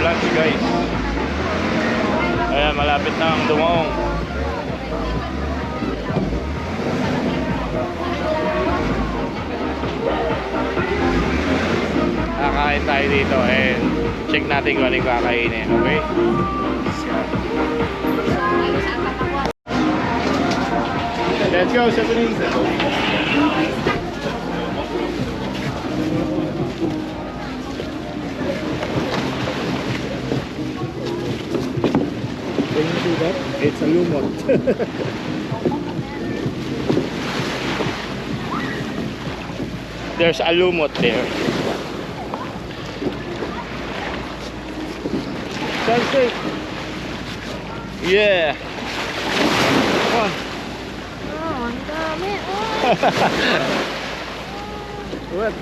lunch guys. Ayan, malapit na ang Dumaong. Kakain tayo dito and check natin kung ano yung kakainin, okay? Let's go, Japanese. Can you do that? It's a lumot. There's a lumot there. Sunset. Yeah. Come on. Oh, ang dami. What?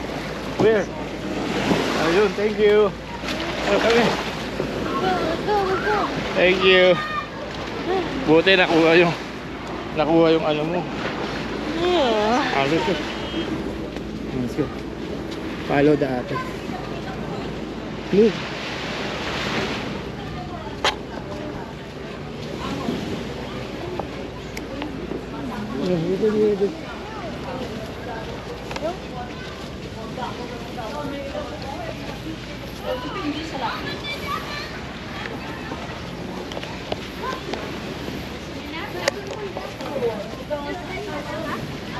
Where? Ayun, thank you. Oh, kami. Let's go, let's go. Thank you. Buti nakuha yung ano mo. Yeah. Let's go. Let's go. Follow the ate. Move.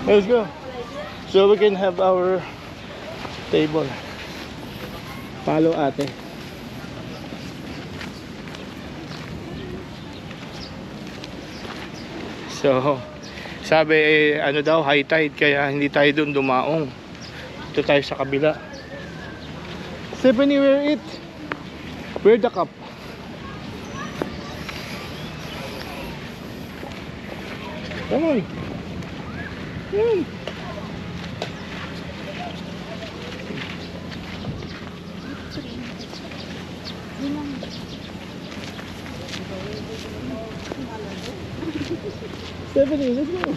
Let's go. So we can have our table. Follow ate. So, sabi ano daw, high tide kaya hindi tayo doon dumaong. Ito tayo sa kabila. Stephanie, where it? Where the cup? Come on. Hmm. Stephanie, let's go.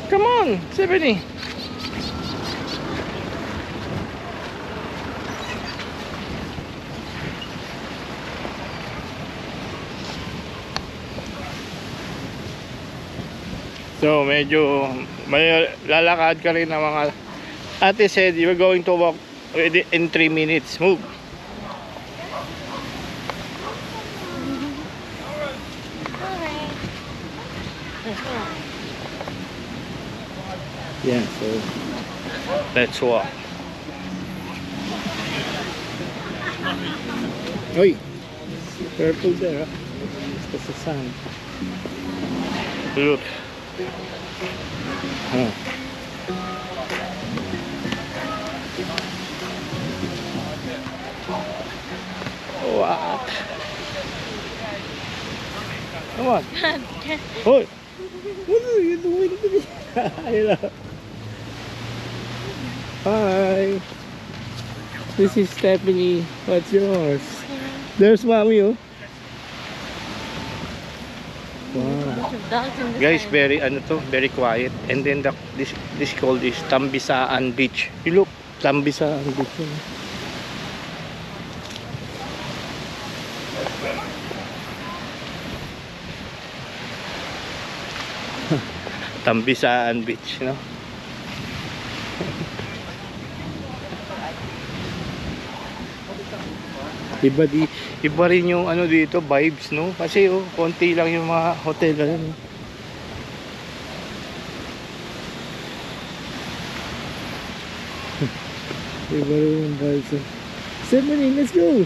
Come on, Stephanie. So medyo may lalakad ka rin ng mga ate said you were going to walk in 3 minutes. Move. Alright. Yeah, so Let's walk. Oi! Purple there, huh? It's the sun. Look. Huh. What? Come on. Hoy. What are you doing to me? Hi. This is Stephanie. What's yours? There's mommy, oh. Wow. Guys, very ano to, very quiet. And then this called is Tambisaan Beach. You look, Tambisaan Beach. Tambisaan Beach, no? Iba rin yung ano dito, vibes, no? Kasi oh, konti lang yung mga hotel ano. Iba rin yung vibes. Stephanie, let's go!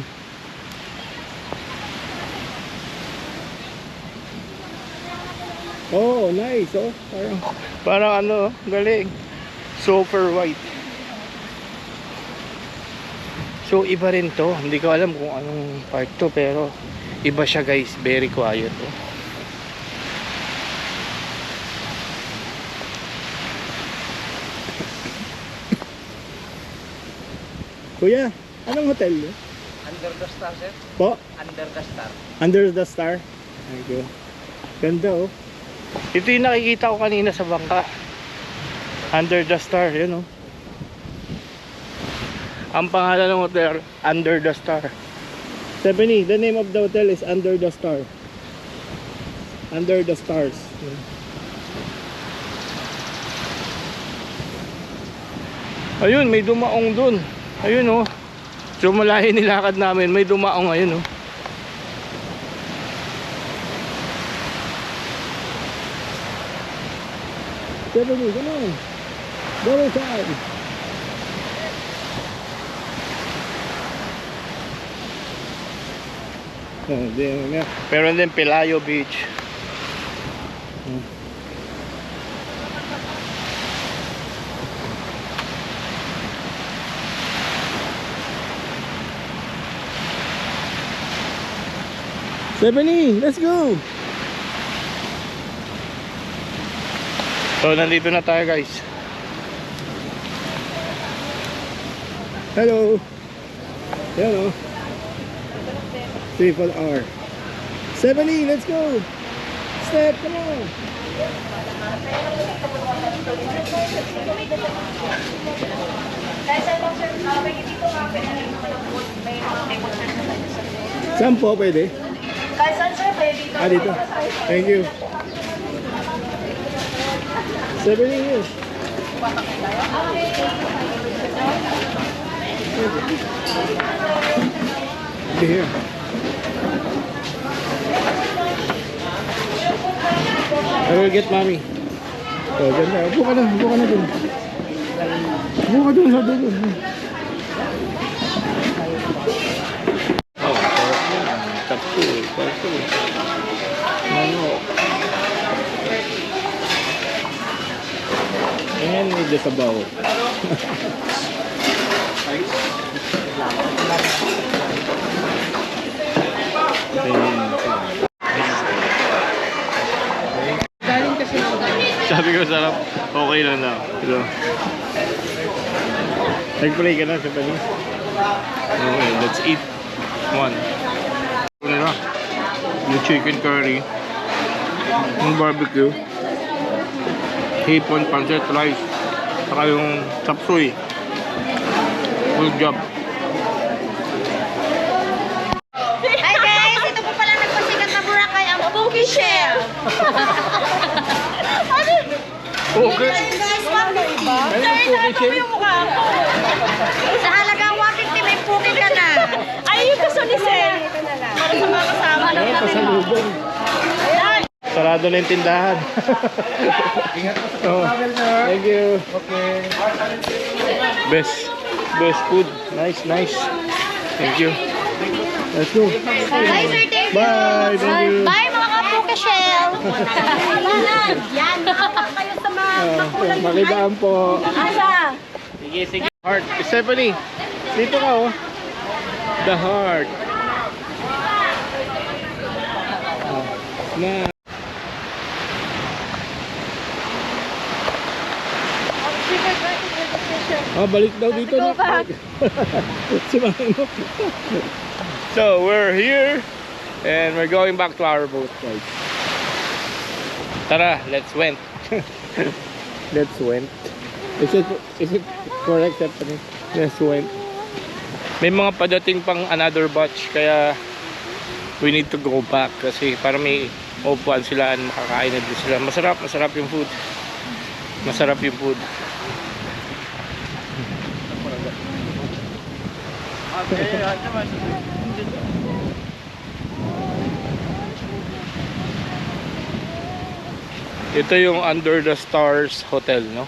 Oh, nice, oh. Parang ano, galing. Super white. So iba rin to. Hindi ko alam kung anong part to, pero iba siya guys. Very quiet. Oh. Kuya, Anong hotel yun? Under the Star, sir. Po? Under the Star. Under the Star. Thank you. Ganda oh. Ito yung nakikita ko kanina sa bangka. Under the Star, yun oh. Ang pangalan ng hotel, Under the Star. Stephanie, the name of the hotel is Under the Star. Under the Stars. Ayun, may dumaong dun. Ayun oh. So malayo nilakad namin, may dumaong ayun oh. Stephanie, come on. Go inside. Oh, there na. Meron din Pelayo Beach. Stephanie, let's go. So nandito na tayo guys. Hello. Hello. Triple R. Stephanie, let's go. Step, come on. Saan po pwede? Kahit saan sir, pwede dito. Ah, dito. Thank you. Stephanie, here. Here. I will get mommy. So, ganda. Upo ka na dun. Upo ka dun sa dulo. Oh, sarap yan. Kapsul, manok. And with the sabaw. Sabi ko sarap, okay lang daw. Ito. Nag-play ka na sa Bali. Okay, let's eat. One. Ano na? Yung chicken curry. Yung barbecue. Hipon, pancit, rice. Saka yung chop suey. Good job. Hi guys, ito po pala nagpasikat na Boracay, ang Poke Shell. Okay. Guys, wag mo iba. Sir, ito yung mukha ko. Sa halagang 150 may puki ka na. Ay, yung gusto ni Sir. Para sa mga kasama lang natin. Pasalubong. Sarado na yung tindahan. Ingat po sa Oh, travel, sir. thank you. Okay. Best food. Nice. Thank you. Let's go. Bye, Sir. Thank you. Bye. Thank you. Bye, mga ka-Poke Shell. Yan, nakakak kayo sa mga makulay. Makidaan po. Asa? Sige. Heart. Stephanie, dito ka oh. The heart. Oh. Na. Oh, balik daw dito na. Si Mano. So we're here and we're going back to our boat, guys. Tara, let's went. Let's went. Is it correct, Stephanie? Let's went. May mga padating pang another batch kaya we need to go back kasi para may upuan sila at makakain na din sila. Masarap yung food. Masarap yung food. Ito yung Under the Stars Hotel, no?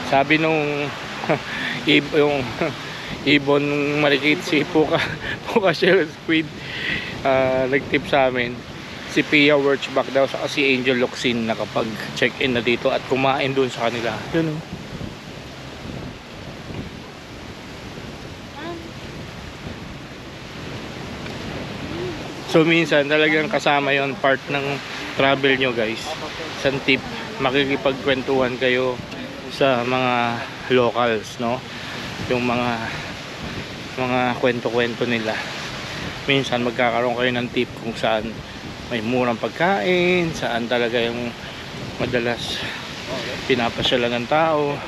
Sabi nung yung ibon malikit si Puka Shell Squid, nagtip sa amin. Si Pia Wirchbach daw sa si Angel Locsin nakapag check-in na dito at kumain doon sa kanila. Yun, oh. So minsan talagang kasama yon part ng travel nyo guys. Isang tip, makikipagkwentuhan kayo sa mga locals, no? Yung mga mga kwento-kwento nila. Minsan magkakaroon kayo ng tip kung saan may murang pagkain, saan talaga yung madalas pinapasyalan ng tao,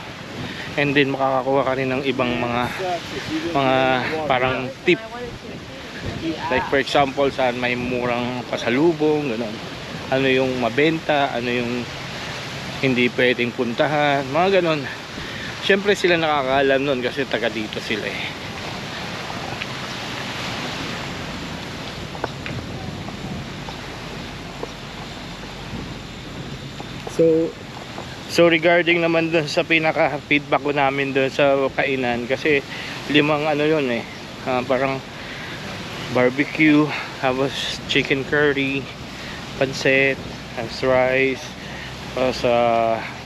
and then makakakuha ka rin ng ibang mga parang tip, like for example saan may murang pasalubong, gano'n, ano yung mabenta, ano yung hindi pwedeng puntahan, mga gano'n. Syempre sila nakakaalam nun kasi taga dito sila eh. So regarding naman dun sa pinaka feedback ko namin dun sa kainan, kasi 5 ano yun eh, parang barbecue, tapos chicken curry, pancit, tapos rice, tapos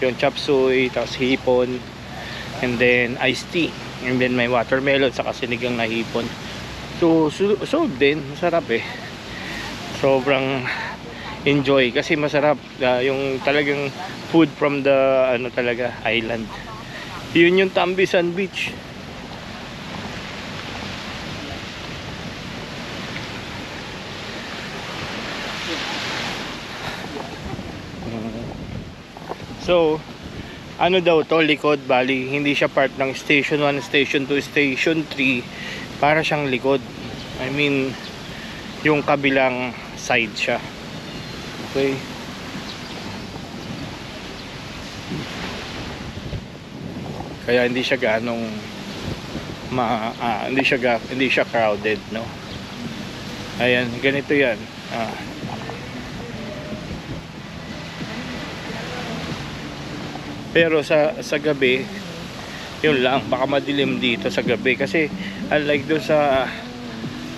yung chop suey, tapos hipon, and then iced tea, and then may watermelon sa sinigang na hipon. So din masarap eh, sobrang enjoy kasi masarap, yung talagang food from the ano talaga island. Yun yung Tambisan Beach. So ano daw to, likod, bali hindi siya part ng station 1, station 2, station 3, para siyang likod. I mean yung kabilang side siya. Okay. Kaya hindi siya ganong hindi siya crowded, no. Ayan, ganito 'yan. Pero sa gabi, yun lang, baka madilim dito sa gabi kasi unlike doon sa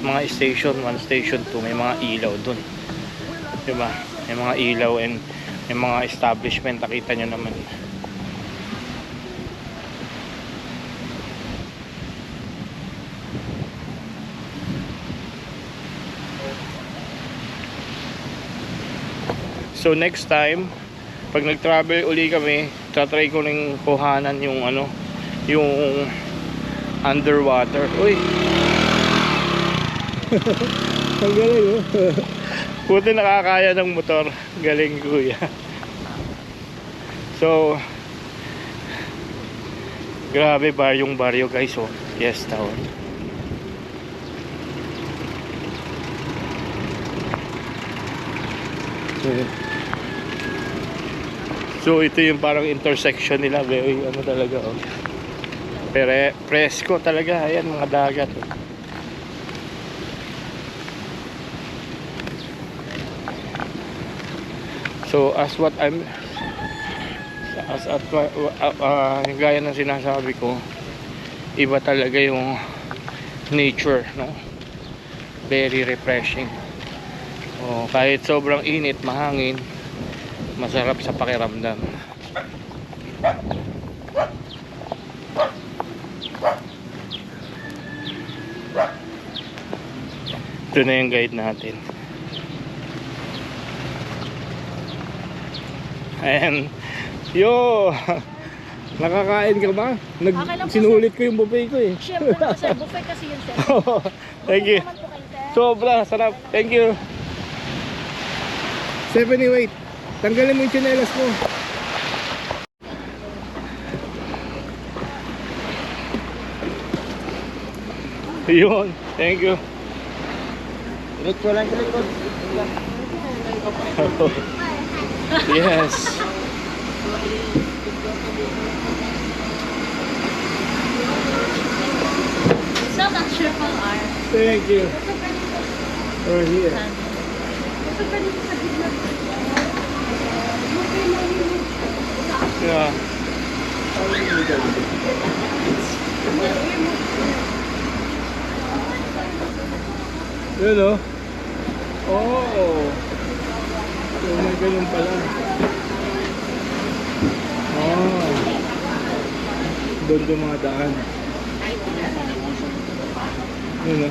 mga station 1, station 2, may mga ilaw doon. 'Di ba? May mga ilaw and may mga establishment, nakita nyo naman. So next time pag nag-travel uli kami, tatry ko ring kuhanan yung ano, yung underwater. Uy. Ang galing oh. Buti nakakaya ng motor. Galing kuya. So grabe baryo guys oh. Yes town. So ito yung parang intersection nila, very ano talaga oh. Pero presko talaga, ayan mga dagat oh. So as what I'm gaya ng sinasabi ko, iba talaga yung nature, no? Very refreshing. Oh, kahit sobrang init, mahangin, masarap sa pakiramdam. Ito na yung guide natin. Ayan. Yo! Nakakain ka ba? Okay lang po, Sinulit ko yung buffet ko eh. Siyempre po sir, buffet kasi yun sir. Thank you. Naman po kayo sir. Sobra, sarap. Thank you. Stephanie, wait. Tanggalin mo yung tsinelas mo. Yun. Thank you. Diretso lang sa likod. Yes. It's not a triple R. Thank you. Or here. Yeah. Yun o. Oh. So may ganun pala. Oh. Doon yung mga daan. Yun o.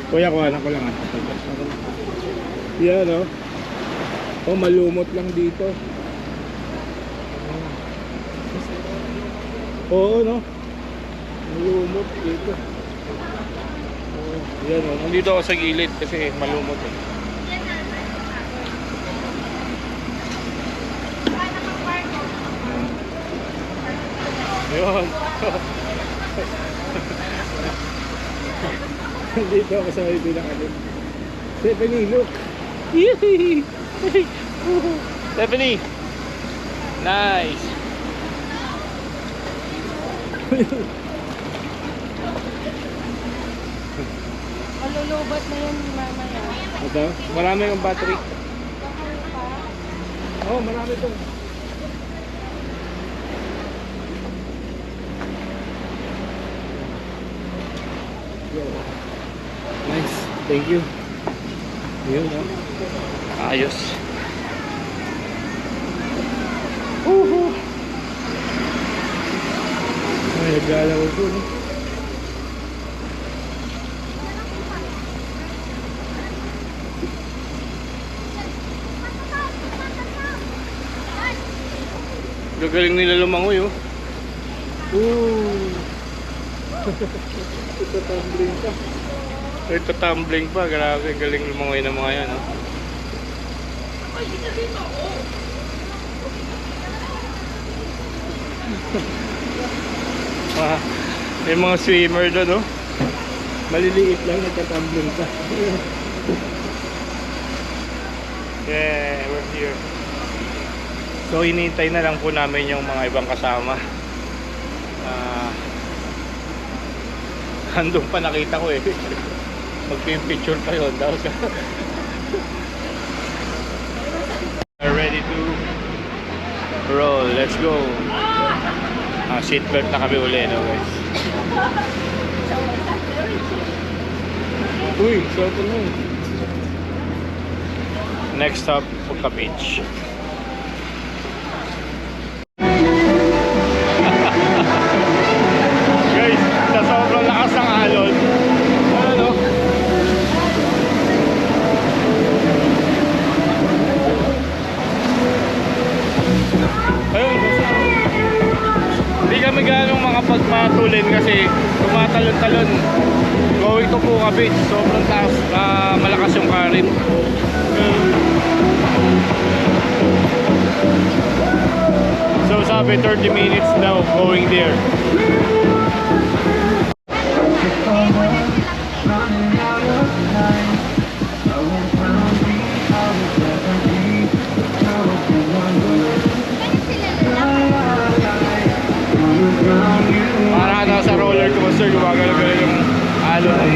Kuya, kuhanan ko lang ah. Yan o. Oh, malumot lang dito. Oo, no? Malumot dito. Yan o, nandito ako sa gilid kasi malumot eh. Yun. Dito ako sa may pinakalim. Stephanie, look! Stephanie! Nice! Malulubat na yan mamaya. Ito? Marami yung battery. Oo, oh, marami ito. Nice, thank you. Yun, no? Ayos. Ay, naglalaw ko, no? Gagaling nila lumangoy oh. Ooh! Ito tumbling pa. Ito tumbling pa, grabe, galing lumangoy ng mga yan oh. May mga swimmer doon oh. Maliliit lang, nagka-tumbling pa. Yeah, we're here. So hinihintay na lang po namin yung mga ibang kasama. Handong pa nakita ko eh. Magpipicture pa yun. We're ready to roll. Let's go. Seatbelt na kami uli, no guys. Uy, soto mo. Next stop, Puka Beach. Guys, sa sobrang lakas ng alon, ano? Ayun, hindi kami ganong makapagpatulin kasi tumatalon-talon. Going to Puka Beach, sobrang taas, malakas yung current. So sabi 30 minutes daw going there. Para nasa roller coaster, gumagalagal yung alon.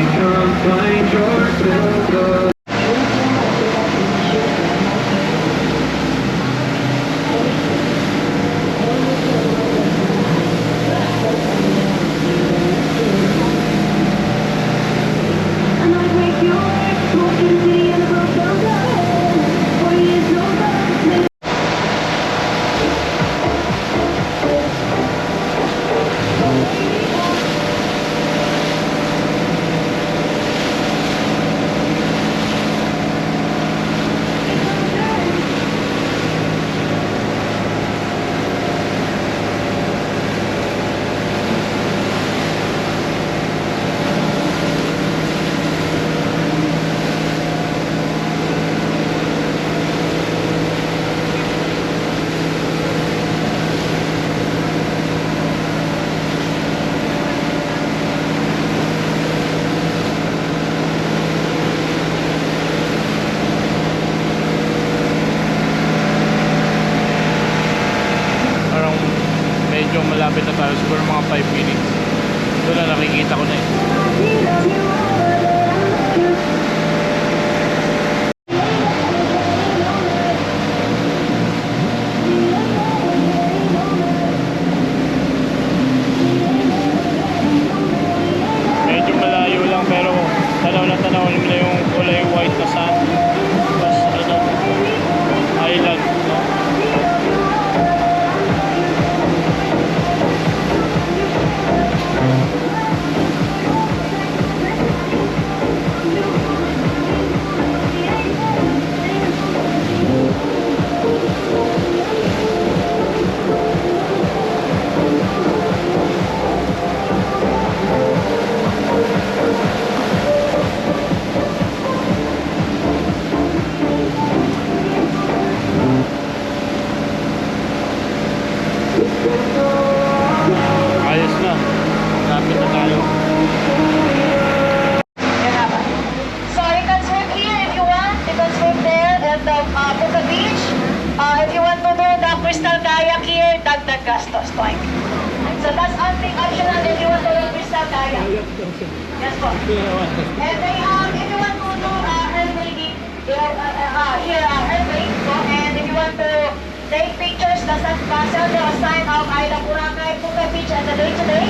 Yes po. And they, if you want to do earthquake, here earthquake, so, and if you want to take pictures, the San Pasel, the sign of Isla Boracay, Puka Beach, and the day today,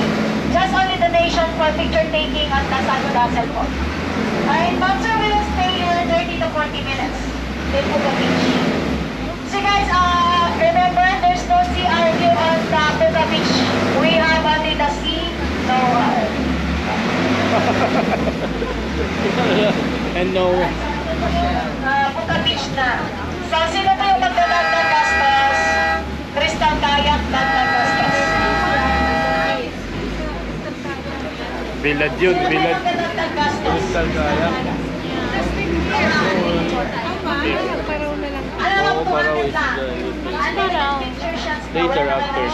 just only donation for picture taking at the San Pasel po. And Bouncer will stay here 30 to 40 minutes in Puka Beach. So guys, remember there's no CR view on the Puka Beach. We have only the sea, no And no. Puka Beach na. So sino pa yung magdadagdag ng gastos? Crystal Kayak, dagdag gastos. Bilad yun, bilad. Magdadagdag gastos. Crystal kaya. Ano lang, Oo, paraw 200 is lang. the Picture shots. later after.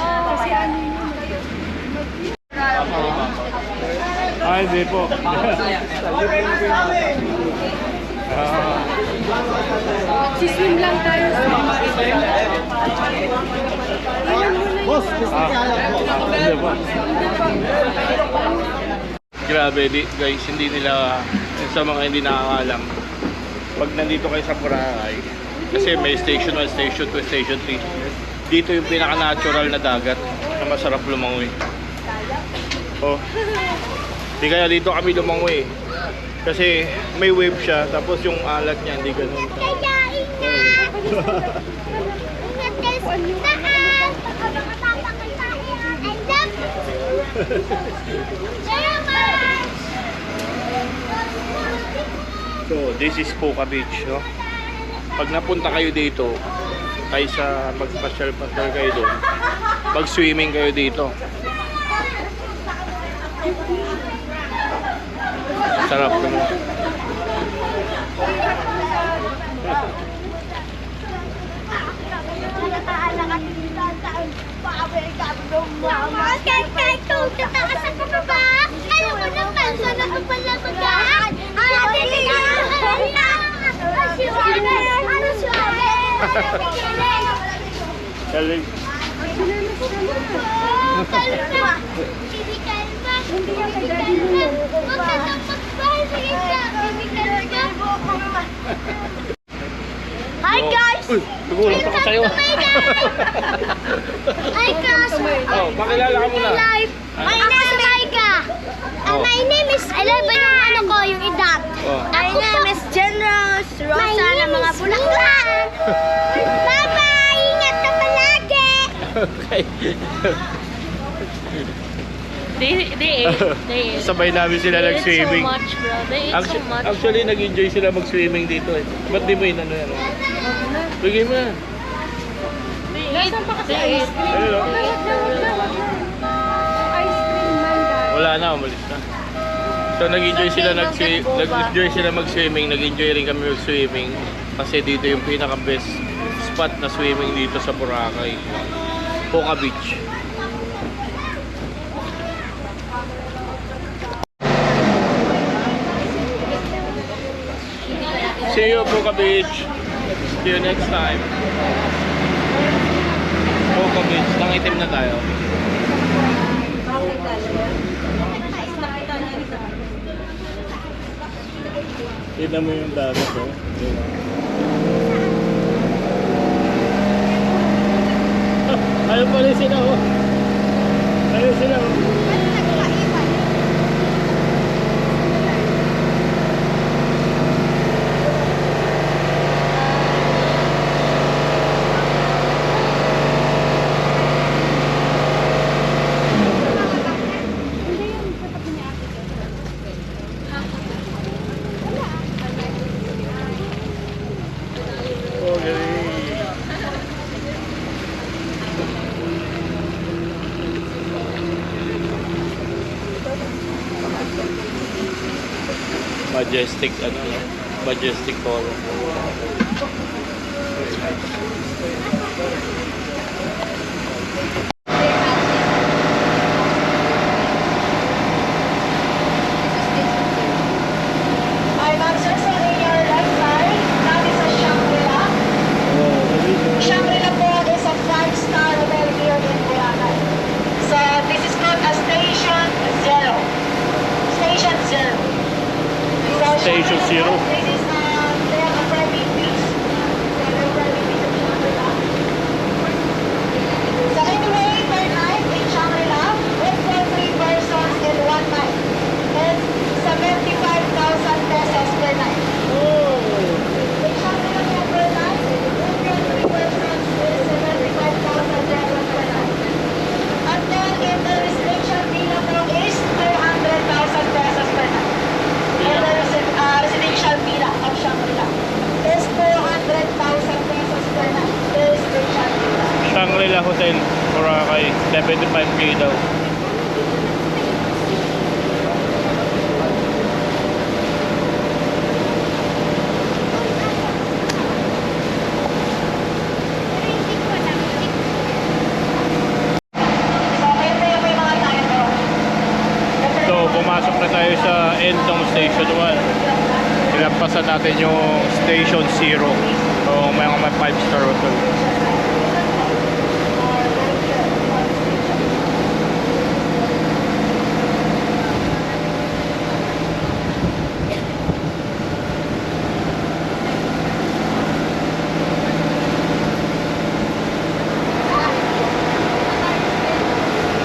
Ay, hindi po. Siswim lang tayo sa Boss, gusto niya alam po. Hindi po. Grabe, guys, hindi nila, sa mga hindi nakakalam, pag nandito kayo sa Boracay, kasi may station 1, station 2, station 3, dito yung pinaka-natural na dagat na masarap lumangoy. Oh. Di kaya dito kami lumangoy. Kasi may wave siya, tapos yung alat niya hindi ganun. So, this is Puka Beach, no? Pag napunta kayo dito, kaysa magpasyal-pasyal kayo doon, mag-swimming kayo dito. Sarap naman. Galing. Hi guys! Uy, nagulat ako sa'yo. Hi guys! Oh, pakilala ka muna. My name is Maika. My name is... Alam ba yung ano ko, yung edad? Oh. My name is General Rosa ng mga Bulacan. Bye-bye! Ingat ka palagi! Okay. They Sabay namin sila ate nag-swimming. so much, bro. They ate so much. Actually, nag-enjoy sila mag-swimming dito eh. Ba't di mo yun ano yan? Bigay mo na. Nasaan pa kasi ice cream? Ayun, oh. Ice cream man, guys. Wala na, umalis na. So nag-enjoy sila nag-enjoy sila mag-swimming, nag-enjoy rin kami mag-swimming kasi dito yung pinaka-best spot na swimming dito sa Boracay. Puka Beach. See you, Puka Beach. See you next time. Puka Beach. Nangitim na tayo. Tignan mo yung dagat, oh. Ayaw pa rin sila, oh. Ayaw sila, oh. Oh, galing. Majestic, ano, no? Majestic color. Hi, ma'am, sir, so in your left side, that is a Shangri-La. Oh, galing. Shangri-La po is a 5-star hotel here in Boracay. So this is called a Station Zero. Station Zero. Station Zero. This is they have a private beach. They have a private beach in Shangri-La. So anyway, per night in Shangri-La, it's for 3 persons in 1 night. It's 75,000 pesos per night. In Shangri-La per night, it's for 3 persons is 75,000 pesos per night. And then in the restriction villa room is 200,000 pesos per night. And the residential villa of Shangri-La is 400,000 pesos per night. The residential villa. Shangri-La Hotel, Boracay, 75k daw. So, ito yung may mga tayo doon. So, pumasok na tayo sa end ng Station 1. Ilampasan natin yung Station 0. So, may mga 5-star hotel.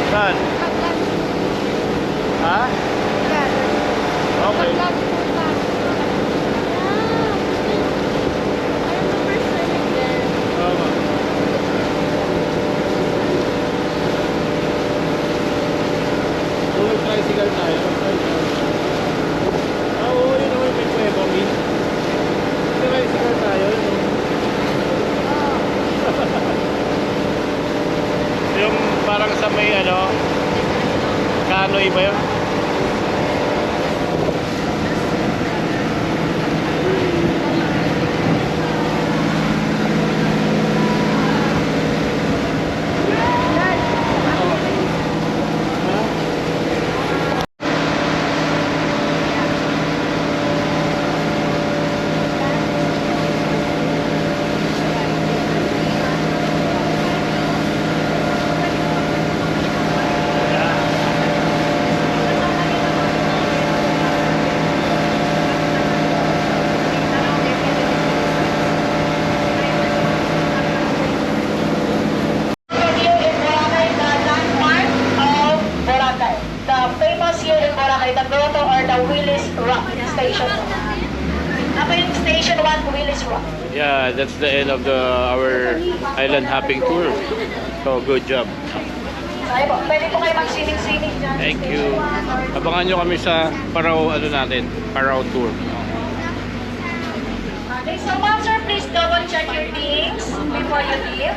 Saan? Ha? Okay. Tama. Kung tricycle tayo, oo, yun naman may kwebo, Min. Tricycle tayo, yun. Yung parang sa may ano, Kanoy ba yun? Here in Boracay, the landmark of Boracay. The famous here in Boracay, the grotto or the Willis Rock Station. Ako yung Station 1, Willis Rock. Yeah, that's the end of our island hopping tour. So, good job. Ay po, pwede po kayo mag-swimming dyan. Thank you. Abangan nyo kami sa Parao, Parao tour. So, ma'am, sir, please double check your things before you leave.